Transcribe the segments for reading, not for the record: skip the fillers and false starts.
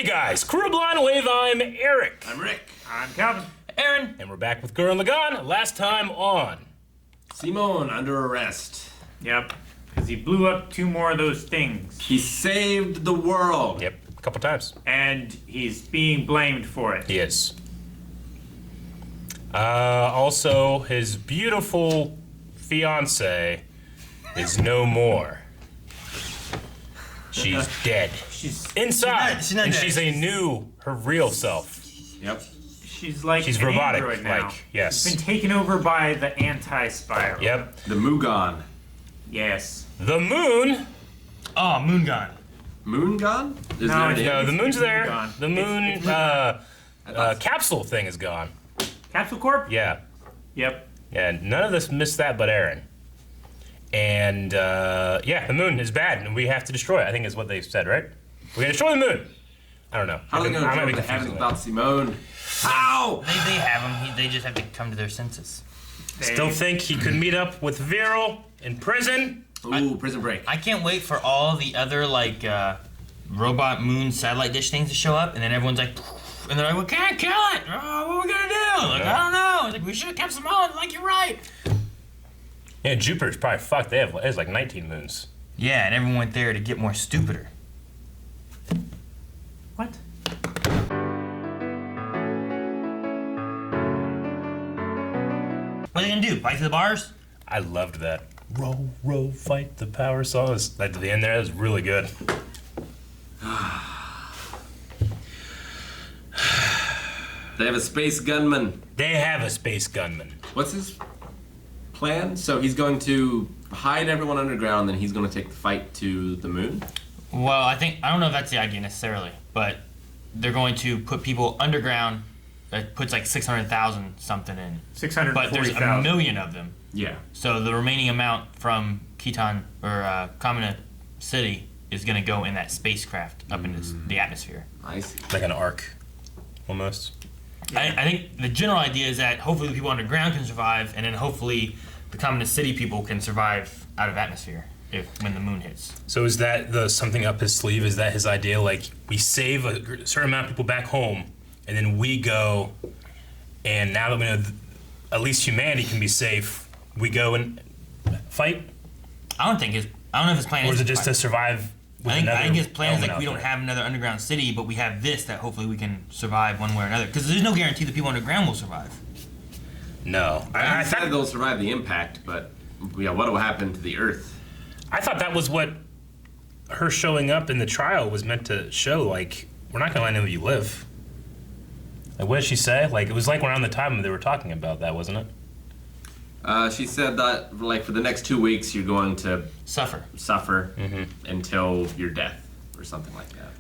Hey guys, Crew Blind Wave, I'm Eric. I'm Rick. I'm Calvin. Aaron. And we're back with Gurren Lagann, last time on Simone under arrest. Yep, because he blew up 2 more of those things. He saved the world. Yep, a couple times. And he's being blamed for it. He is. Also, his beautiful fiance is no more. She's dead. She's Inside, she's not and dead. she's her real self. Yep. like She's an robotic, android now. like, yes. She's been taken over by the anti-spiral. Yep. The Mugon. Yes. The moon. Oh, Moon Gone. Moon gone? Is No, there it's- an No, the moon's It's there. gone. The moon It's- capsule thing is gone. Capsule Corp? Yeah. Yep. Yeah, none of us missed that but Aaron. And, yeah, the moon is bad, and we have to destroy it, I think is what they said, right? We're gonna destroy the moon. I don't know. How are they going to I might know be the heavens confusing about Simone? How? They have him. They just have to come to their senses. that. Still think he could meet up with Viral in prison? Ooh, Prison Break. I can't wait for all the other robot moon satellite dish things to show up, and then everyone's like, and they're like, we can't kill it. Oh, what are we gonna do? Like, I don't know. It's like, we should have kept Simone. Like, you're right. Yeah, Jupiter's probably fucked. There's like 19 moons. Yeah, and everyone went there to get more stupider. What? What are they gonna do? Bite through the bars? I loved that. Row, row, fight the power song. Like, at the end there, that was really good. They have a space gunman. They have a space gunman. What's his plan? So he's going to hide everyone underground, then he's going to take the fight to the moon? Well, I don't know if that's the idea necessarily, but they're going to put people underground. That puts like 600,000 something in. But there's a 640,000. million of them. Yeah. So the remaining amount from Khitan or Kamina City is going to go in that spacecraft up into the atmosphere. I see. Like an arc, almost. I think the general idea is that hopefully the people underground can survive, and then hopefully the Kamina City people can survive out of atmosphere when the moon hits. So is that the something up his sleeve? Is that his idea? Like, we save a certain amount of people back home, and then we go, and now that we know at least humanity can be safe, we go and fight? I don't know if his plan Or is is it to just fight. to survive with I think his plan is element like we out don't there? have another underground city, but we have this that hopefully we can survive one way or another. Because there's no guarantee the people underground will survive. No. I I said thought, they'll survive the impact, but yeah, what will happen to the Earth? I thought that was what her showing up in the trial was meant to show, like, we're not gonna let any of you live. Like, what did she say? Like, it was like around the time they were talking about that, wasn't it? She said that, like, for the next 2 weeks, you're going to Suffer. suffer until your death, or something like that.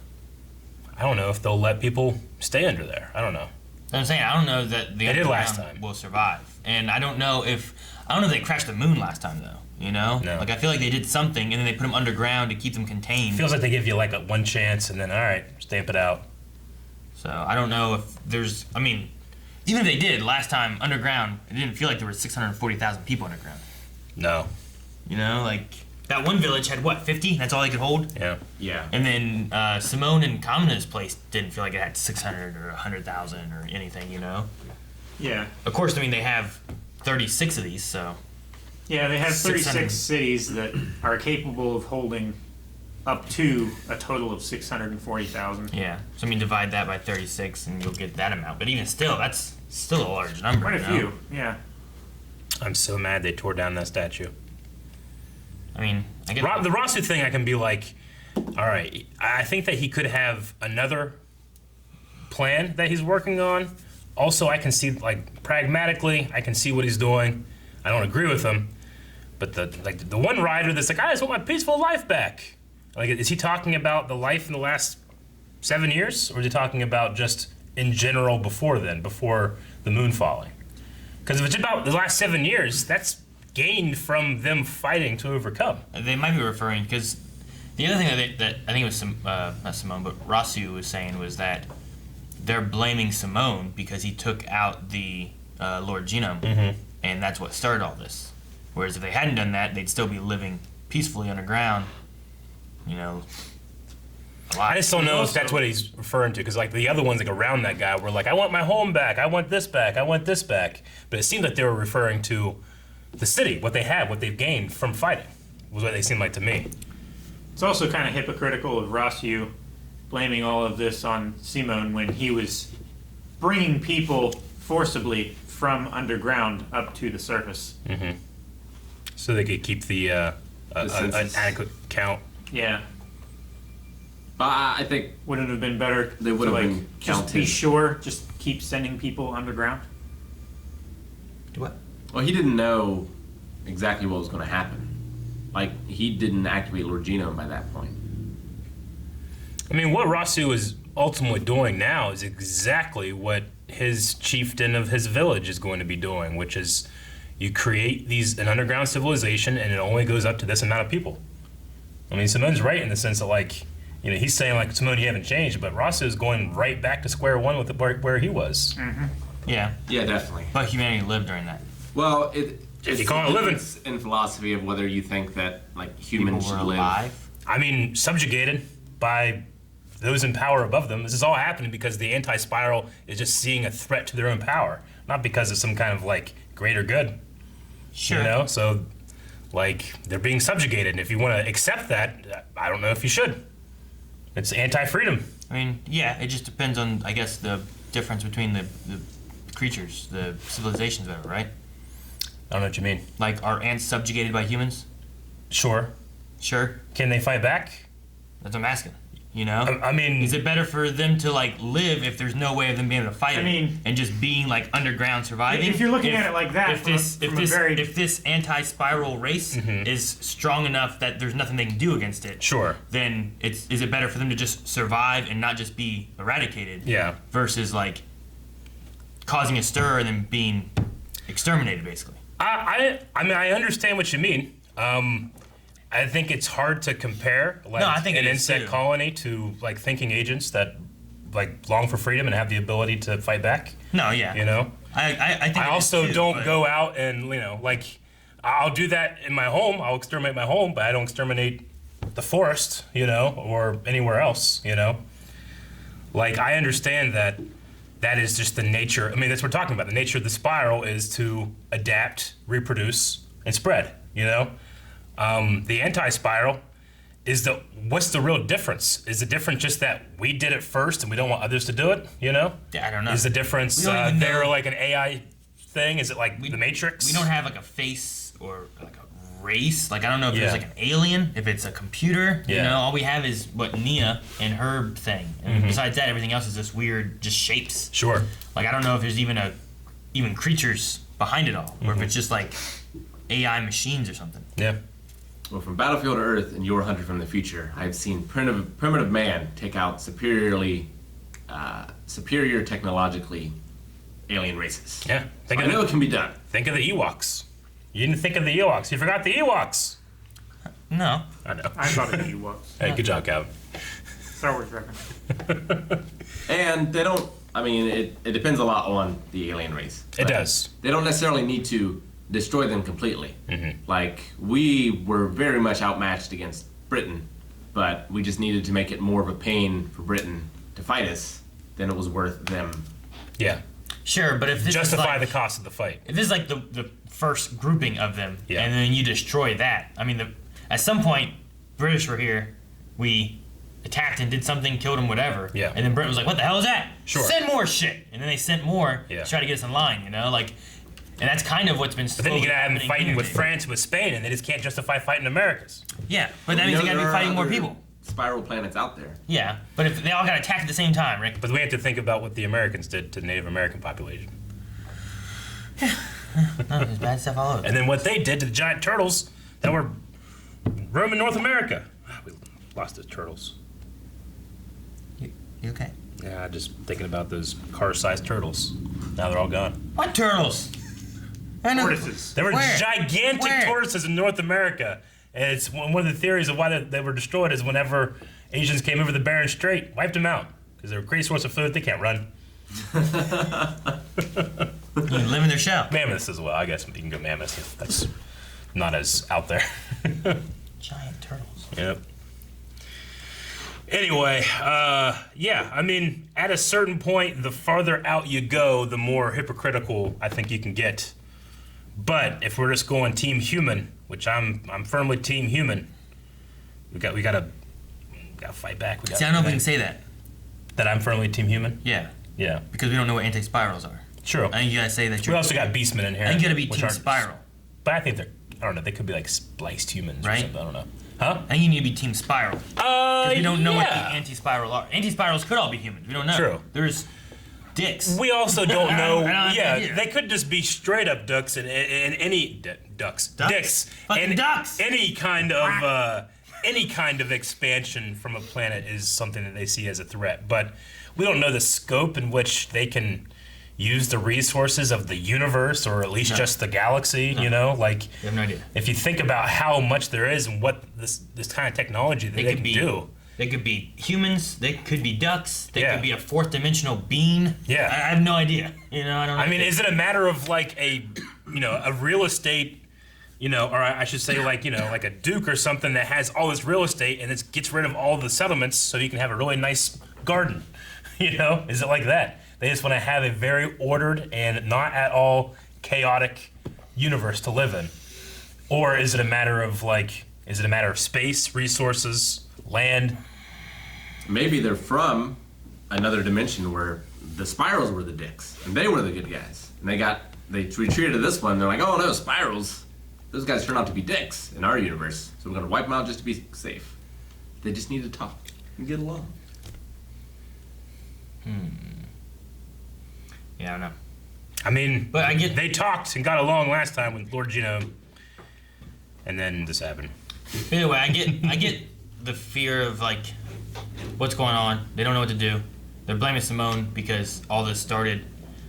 I don't know if they'll let people stay under there. I don't know. So I'm saying I don't know that the They did last underground time. will survive, and I don't know if they crashed the moon last time though. You know, No. like I feel like they did something, and then they put them underground to keep them contained. Feels like they give you like a one chance and then, all right, stamp it out. So I don't know if there's. I mean, even if they did last time underground, it didn't feel like there were 640,000 people underground. No. You know, like that one village had what 50? That's all they could hold. Yeah. Yeah. And then Simone and Kamina's place didn't feel like it had 600 or 100,000 or anything. You know. Yeah. Of course, I mean they have 36 of these, so. Yeah, they have 36 600. cities that are capable of holding up to a total of 640,000. Yeah. So I mean, divide that by 36, and you'll get that amount. But even still, that's still a large number. Quite a you know? few, yeah. I'm so mad they tore down that statue. I mean, I get The Rasu thing, I can be like, all right, I think that he could have another plan that he's working on. Also, I can see, like, pragmatically, I can see what he's doing. I don't agree with him. But the one rider that's like, I just want my peaceful life back. Like, is he talking about the life in the last 7 years? Or is he talking about just in general before then, before the moon falling? Because if it's about the last 7 years, that's gained from them fighting to overcome. They might be referring because the other thing that I think it was not Simone, but Rasu was saying was that they're blaming Simone because he took out the Lord Genome, and that's what started all this. Whereas if they hadn't done that, they'd still be living peacefully underground. You know, I just don't know if that's what he's referring to, because like the other ones like around that guy were like, I want my home back, I want this back, I want this back. But it seemed like they were referring to the city, what they have, what they've gained from fighting, was what they seemed like to me. It's also kind of hypocritical of Rossiu blaming all of this on Simone when he was bringing people forcibly from underground up to the surface. Mm-hmm. So they could keep the an adequate count. Yeah. But I think Wouldn't it have been better They would to have like been just be counted. sure, just keep sending people underground? What? well, he didn't know exactly what was going to happen. Like he didn't activate Lord Genome by that point. I mean, what Rasu is ultimately doing now is exactly what his chieftain of his village is going to be doing, which is you create an underground civilization and it only goes up to this amount of people. I mean, Simone's right in the sense that, like, you know, he's saying, like, Simone, you haven't changed, but Rasu is going right back to square one with where he was. Yeah. Yeah, definitely. But humanity lived during that. Well, If you call it living. It's in philosophy of whether you think that like humans People should were live. alive. I mean, subjugated by those in power above them. This is all happening because the anti-spiral is just seeing a threat to their own power, not because of some kind of, like, greater good. Sure. You know? So, like, they're being subjugated. And if you want to accept that, I don't know if you should. It's anti-freedom. I mean, yeah, it just depends on, I guess, the difference between the creatures, the civilizations, whatever, right? I don't know what you mean. Like, are ants subjugated by humans? Sure. Sure. Can they fight back? That's what I'm asking. You know? I mean, Is it better for them to, like, live if there's no way of them being able to fight I it mean- and just being, like, underground surviving? If you're looking at it like that, If this anti-spiral race is strong enough that there's nothing they can do against it, sure. then is it better for them to just survive and not just be eradicated? Yeah. Versus, like, causing a stir and then being exterminated, basically. I mean, I understand what you mean. I think it's hard to compare, like, No, I think an it is insect too. colony to, like, thinking agents that, like, long for freedom and have the ability to fight back. No, yeah. You know? I think I it is also too, don't but- go out and, you know, like, I'll do that in my home. I'll exterminate my home, but I don't exterminate the forest, you know, or anywhere else, you know? Like, I understand that that is just the nature. I mean, that's what we're talking about. The nature of the spiral is to adapt, reproduce, and spread, you know? The anti-spiral is what's the real difference? Is the difference just that we did it first and we don't want others to do it, you know? Yeah, I don't know. Is the difference We don't even they're know. like an AI thing? Is it like the Matrix? We don't have, like, a face or, like, a race. Like, I don't know if Yeah. there's, like, an alien, if it's a computer. You Yeah. know, all we have is, what, Nia and her thing. And Mm-hmm. besides that, everything else is just weird, just shapes. Sure. Like, I don't know if there's even creatures behind it all, or if it's just, like, AI machines or something. Yeah. Well, from Battlefield Earth and Your Hunter from the Future, I've seen primitive man take out superior technologically alien races. Yeah. So I know it can be done. Think of the Ewoks. You didn't think of the Ewoks. You forgot the Ewoks. No. I know. I thought it was. Hey, good job, Calvin. Star Wars reference. And they don't, I mean, it depends a lot on the alien race. It Like, does. They don't necessarily need to destroy them completely. Mm-hmm. Like, we were very much outmatched against Britain, but we just needed to make it more of a pain for Britain to fight us than it was worth them. Yeah. Sure, but if this Justify is like, the cost of the fight. if this is like the first grouping of them, Yeah. and then you destroy that, I mean, at some point, British were here, we attacked and did something, killed them, whatever. Yeah. And then Britain was like, "What the hell is that? Sure. Send more shit." And then they sent more Yeah. to try to get us in line, you know, like, and that's kind of what's been. But then you gotta have them slowly fighting happening with here. France, with Spain, and they just can't justify fighting Americans. Yeah, but that means they gotta be fighting more people. Spiral planets out there. Yeah, but if they all got attacked at the same time, Rick. But we have to think about what the Americans did to the Native American population. No, there's bad stuff all over. And then what they did to the giant turtles that were roaming North America. We lost those turtles. You okay? Yeah, just thinking about those car-sized turtles. Now they're all gone. What turtles? I know. Tortoises. There were Where? gigantic Where? tortoises in North America. And it's one of the theories of why they were destroyed is whenever Asians came over the Bering Strait, wiped them out. Because they're a great source of food, they can't run. You live in their shell. Mammoths as well, I guess you can go mammoths. That's not as out there. Giant turtles. Yep. Anyway, yeah, I mean, at a certain point, the farther out you go, the more hypocritical I think you can get. But if we're just going team human, which I'm firmly team human, we gotta fight back. See, I don't know if we can say that. That I'm firmly team human. Yeah, Yeah, because we don't know what anti-spirals are. true. I think you gotta say that We you're. also got beastmen in here. I think you gotta be which team aren't- spiral. But I think I don't know. They could be like spliced humans, or Right? something. I don't know. Huh? I think you need to be team spiral. Because we don't know what the yeah. anti-spiral are. Anti-spirals could all be humans. We don't know. True. There's dicks. We also don't know. I don't have Yeah, any idea. they could just be straight up ducks and any ducks, Ducks? dicks, Fucking and ducks. any kind of expansion from a planet is something that they see as a threat. But we don't know the scope in which they can use the resources of the universe, or at least just the galaxy. You know, like We have no idea. if you think about how much there is and what this kind of technology that they could can be do. They could be humans. They could be ducks. They Yeah. could be a fourth dimensional being. Yeah. I have no idea. You know, I don't know. I mean, is it a matter of like a real estate, or I should say like a duke or something that has all this real estate and it gets rid of all the settlements so you can have a really nice garden? Is it like that? They just want to have a very ordered and not at all chaotic universe to live in, or is it a matter of space, resources, land? Maybe they're from another dimension where the spirals were the dicks and they were the good guys, and they retreated to this one. They're like, oh no, spirals. Those guys turn out to be dicks in our universe, so we're gonna wipe them out just to be safe. They just need to talk and get along. Yeah, I don't know. I mean, But I get- they talked and got along last time with Lord Genome, and then this happened. But anyway, I get the fear of like what's going on. They don't know what to do. They're blaming Simone because all this started.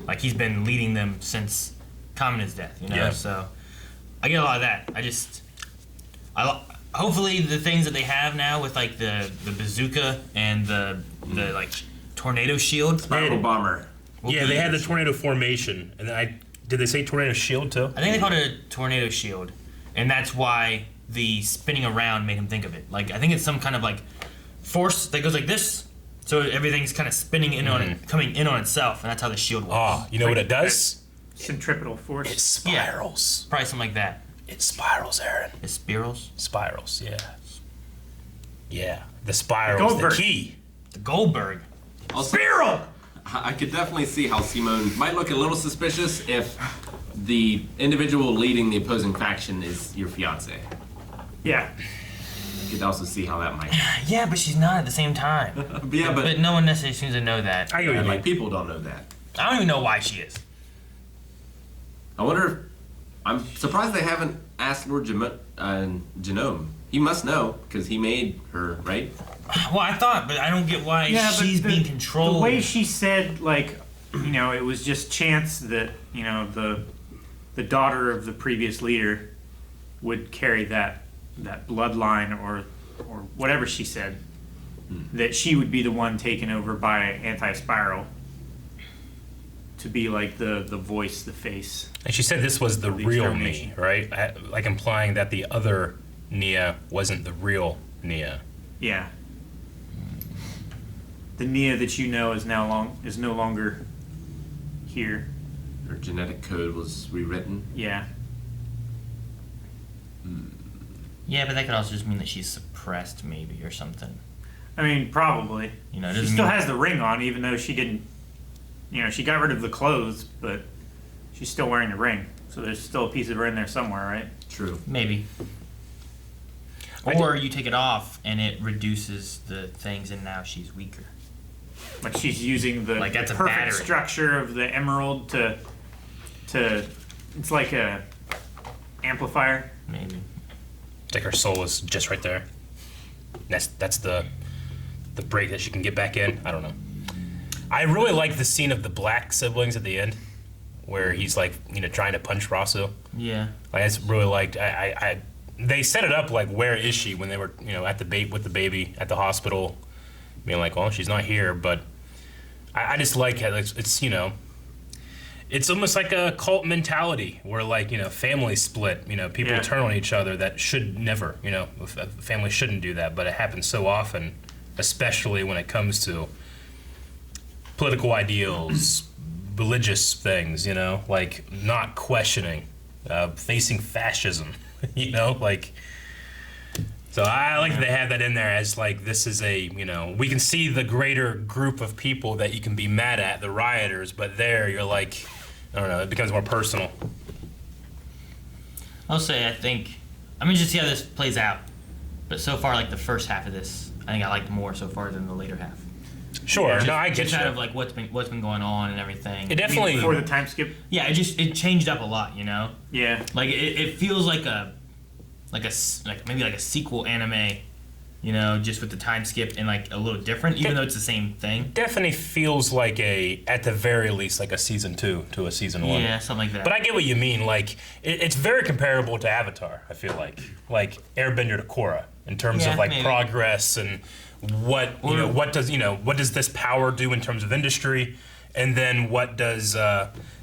Like he's been leading them since Kamina's death. Yeah. So I get a lot of that. Hopefully the things that they have now with like the bazooka and the like tornado shield. Spiral bomber. will Yeah, be- they had the tornado formation, and then did they say tornado shield too? I think they called it a tornado shield, and that's why the spinning around made him think of it. Like I think it's some kind of like force that goes like this, so everything's kind of spinning in on it, coming in on itself, and that's how the shield works. Oh, you know what it does? Centripetal force. It spirals. Probably something like that. It spirals, Aaron. It's spirals. Spirals, yeah. Yeah, the spiral is the Goldberg. key. The Goldberg. Also, I could definitely see how Simone might look a little suspicious if the individual leading the opposing faction is your fiance. Yeah. You could also see how that might. Yeah, but she's not at the same time. Yeah, But no one necessarily seems to know that. I get what you and mean. like people don't know that. I don't even know why she is. I wonder if I'm surprised they haven't asked Lord Genome. He must know because he made her, right? Well, I thought, but I don't get why she's being controlled. The way she said, like, it was just chance that, the daughter of the previous leader would carry that bloodline or whatever she said, that she would be the one taken over by anti-spiral to be like the voice, the face. And she said this was the The real extermination. me, right? Like implying that the other Nia wasn't the real Nia. Yeah. The Nia that you know is no longer here. Her genetic code was rewritten. Yeah. Yeah, but that could also just mean that she's suppressed, maybe, or something. I mean, probably. It She doesn't still mean- has the ring on, even though she didn't. She got rid of the clothes, but she's still wearing the ring. So there's still a piece of her in there somewhere, right? True. Maybe. Or you take it off and it reduces the things, and now she's weaker. Like she's using the Like that's a perfect battery. structure of the emerald to. It's like a amplifier. Maybe. It's like her soul is just right there. That's the break that she can get back in. I don't know. I really like the scene of the black siblings at the end, where he's like, trying to punch Rosso. Yeah. Like, I just really liked. They set it up like, where is she when they were, at the with the baby at the hospital, being like, well, she's not here. But I just like how it's it's almost like a cult mentality where like families split. People Yeah. turn on each other that should never. A family shouldn't do that, but it happens so often especially when it comes to political ideals, religious things, you know, like not questioning, facing fascism, you know, like. So I like that they have that in there as like this is a, you know, we can see the greater group of people that you can be mad at, the rioters, but there you're like, I don't know, it becomes more personal. I'll say I think I'm interested to see how this plays out, but so far like the first half of this, I think I liked more so far than the later half. Sure, no, I get just you. out of like what's been going on and everything. It definitely. Before the time skip. Yeah, it changed up a lot, you know. Yeah. Like it feels like maybe like a sequel anime, you know, just with the time skip and like a little different, even though it's the same thing. Definitely feels like at the very least, like a season 2 to a season 1. Yeah, something like that. But I get what you mean. Like it's very comparable to Avatar. I feel like Airbender to Korra in terms of like maybe. progress and what what does this power do in terms of industry, and then what does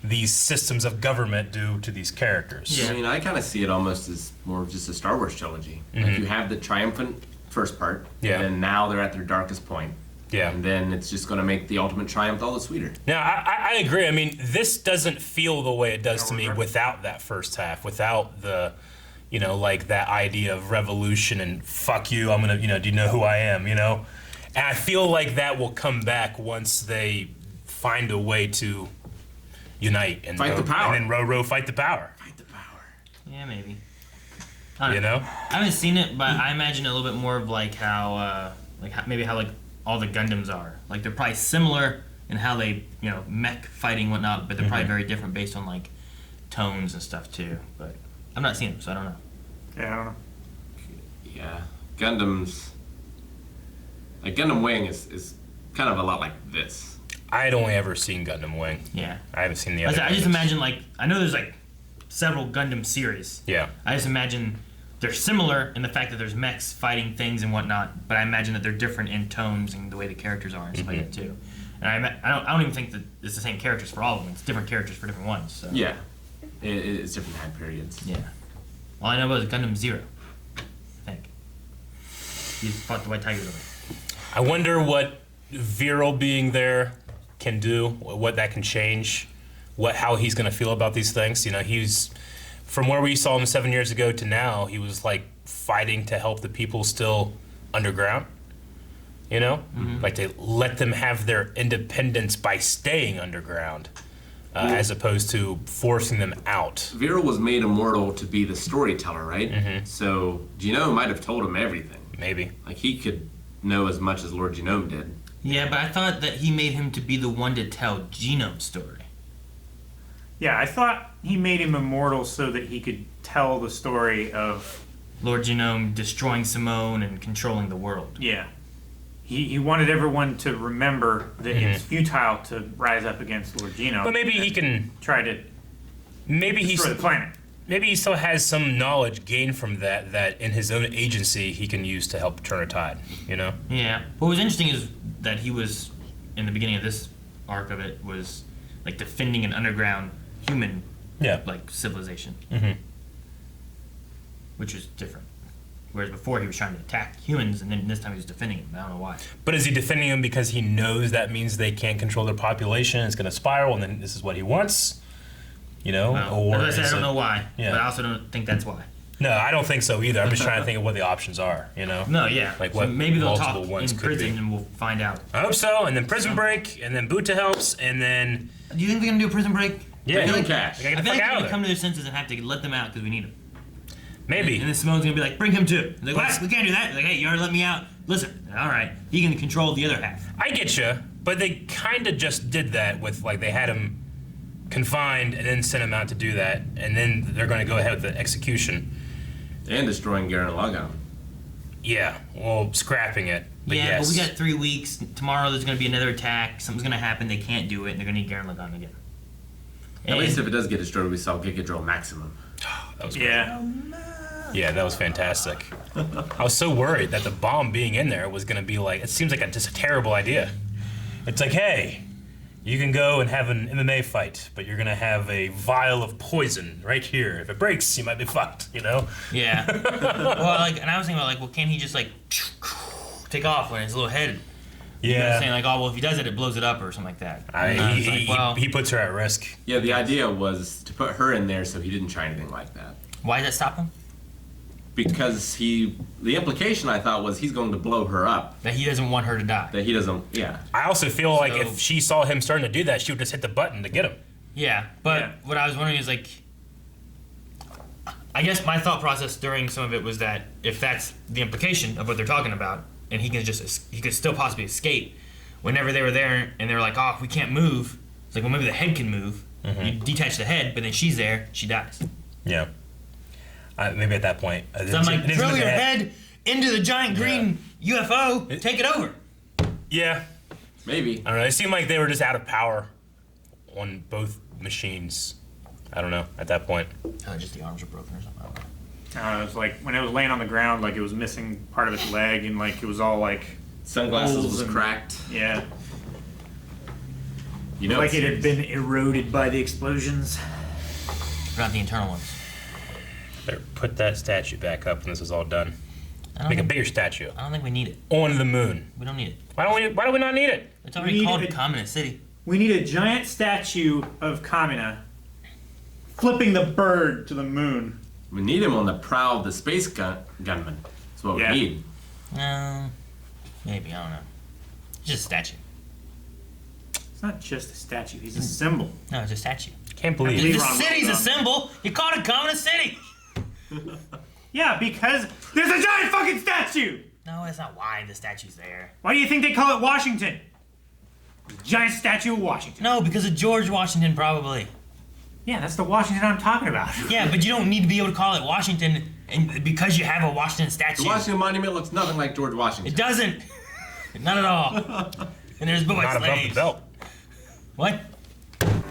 these systems of government do to these characters? Yeah. I mean, I kind of see it almost as more of just a Star Wars trilogy. Like you have the triumphant first part, Yeah. and now they're at their darkest point. Yeah. And then it's just going to make the ultimate triumph all the sweeter. Now, I agree. I mean, this doesn't feel the way it does to me without that first half, without the, you know, like that idea of revolution and fuck you, I'm going to, you know, do you know who I am, you know? And I feel like that will come back once they find a way to unite and Fight the power. And then Roro fight the power. Fight the power. Yeah, maybe. I don't You know? I haven't seen it, but I imagine a little bit more of like how maybe how like all the Gundams are. Like they're probably similar in how they, you know, mech fighting and whatnot, but they're probably very different based on like tones and stuff too. But I've not seen them, so I don't know. Yeah, I don't know. Yeah. Gundam's... Like, Gundam Wing is kind of a lot like this. I had only ever seen Gundam Wing. Yeah. I haven't seen the I other just Gundams. imagine like I know there's like several Gundam series. Yeah. I just imagine they're similar in the fact that there's mechs fighting things and whatnot, but I imagine that they're different in tones and the way the characters are and stuff like that too. And I don't even think that it's the same characters for all of them. It's different characters for different ones. So. Yeah. It's different time periods. Yeah. All I know about is Gundam Zero. I think. You fought the White Tigers over. I wonder what Viral being there can do, what that can change, how he's going to feel about these things. You know, he's from where we saw him 7 years ago to now, he was like fighting to help the people still underground. You know, like to let them have their independence by staying underground, as opposed to forcing them out. Viral was made immortal to be the storyteller, right? So Genome might have told him everything. Maybe. Like he could know as much as Lord Genome did. Yeah, but I thought that he made him to be the one to tell Genome's story. Yeah, I thought he made him immortal so that he could tell the story of... Lord Genome destroying Simone and controlling the world. Yeah. He wanted everyone to remember that it's futile to rise up against Lord Genome. But maybe he can. Try to Maybe destroy the planet. Maybe he still has some knowledge gained from that in his own agency he can use to help turn a tide, you know? Yeah. What was interesting is that he was, in the beginning of this arc of it, was like defending an underground human like civilization. Which was different. Whereas before he was trying to attack humans, and then this time he was defending them. I don't know why. But is he defending them because he knows that means they can't control their population, it's going to spiral, and then this is what he wants? You know? Well, or as I said, I is don't it- know why, Yeah. but I also don't think that's why. No, I don't think so either. I'm just trying to think of what the options are, you know? No, yeah. Like So what maybe they'll talk multiple ones in could prison be. and we'll find out. I hope so, and then Prison Break, and then Buta helps, and then... Do you think they're gonna do a prison break? Yeah, Bring they them gotta cash. get I the feel fuck like they're out gonna of come there. to their senses and have to let them out because we need them. Maybe. And then Simone's gonna be like, bring him too. They're like, What? we can't do that. They're like, hey, you already let me out. Listen, all right, he can control the other half. I get you, but they kind of just did that with, like, they had him confined and then sent him out to do that, and then they're going to go ahead with the execution. And destroying Gurren Lagann. Yeah, well, scrapping it. But yeah, yes. but we got 3 weeks. Tomorrow there's gonna be another attack. Something's gonna happen. They can't do it, and they're gonna need Gurren Lagann again. At least if it does get destroyed, we saw Giga Drill Maximum. That was great. Yeah. Yeah, that was fantastic. I was so worried that the bomb being in there was going to be like, it seems like just a terrible idea. It's like, hey, you can go and have an MMA fight, but you're going to have a vial of poison right here. If it breaks, you might be fucked, you know? Yeah. Well, like, and I was thinking about like, well, can he just like take off when his little head. You know, saying like, oh well, if he does it, it blows it up or something like that. He puts her at risk. Yeah, the idea was to put her in there so he didn't try anything like that. Why did that stop him? Because the implication I thought was he's going to blow her up. That he doesn't want her to die. That he doesn't, yeah. I also feel like if she saw him starting to do that, she would just hit the button to get him. Yeah, but what I was wondering is like, I guess my thought process during some of it was that if that's the implication of what they're talking about, and he could still possibly escape, whenever they were there and they were like, oh, we can't move, it's like, well, maybe the head can move. You detach the head, but then she's there, she dies. Yeah. Maybe at that point. So I'm like, throw your head into the giant green UFO, take it over. Yeah. Maybe. I don't know. It seemed like they were just out of power on both machines. I don't know at that point. Just the arms are broken or something. I don't know, it was like when it was laying on the ground, like it was missing part of its leg, and like it was all like sunglasses holes was and- cracked. Yeah. You know, Like it had been eroded by the explosions. Not the internal ones. Better put that statue back up when this is all done. I don't Make a think- bigger statue I don't think we need it. on the moon. We don't need it. Why do we not need it? It's already need called it. Communist City. We need a giant statue of Kamina flipping the bird to the moon. we need him on the prow of the space gunman. That's what Yeah. we need. Maybe, I don't know. It's just a statue. It's not just a statue, he's a symbol. No, it's a statue. Can't believe believe- it. The Wrong, city's wrong. a symbol. You call it Communist City. Yeah, because there's a giant fucking statue! No, that's not why the statue's there. Why do you think they call it Washington? Giant statue of Washington. No, because of George Washington, probably. Yeah, that's the Washington I'm talking about. Yeah, but you don't need to be able to call it Washington and because you have a Washington statue. The Washington Monument looks nothing like George Washington. It doesn't. Not at all. And there's boys Not above the slaves. belt. What?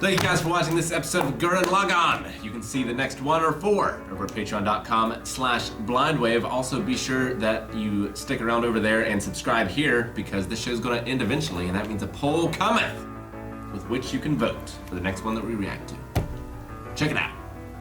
Thank you guys for watching this episode of Gurren Lagann. You can see the next 1 or 4 over at patreon.com/blindwave. Also be sure that you stick around over there and subscribe here because this show's going to end eventually, and that means a poll cometh with which you can vote for the next one that we react to. Check it out.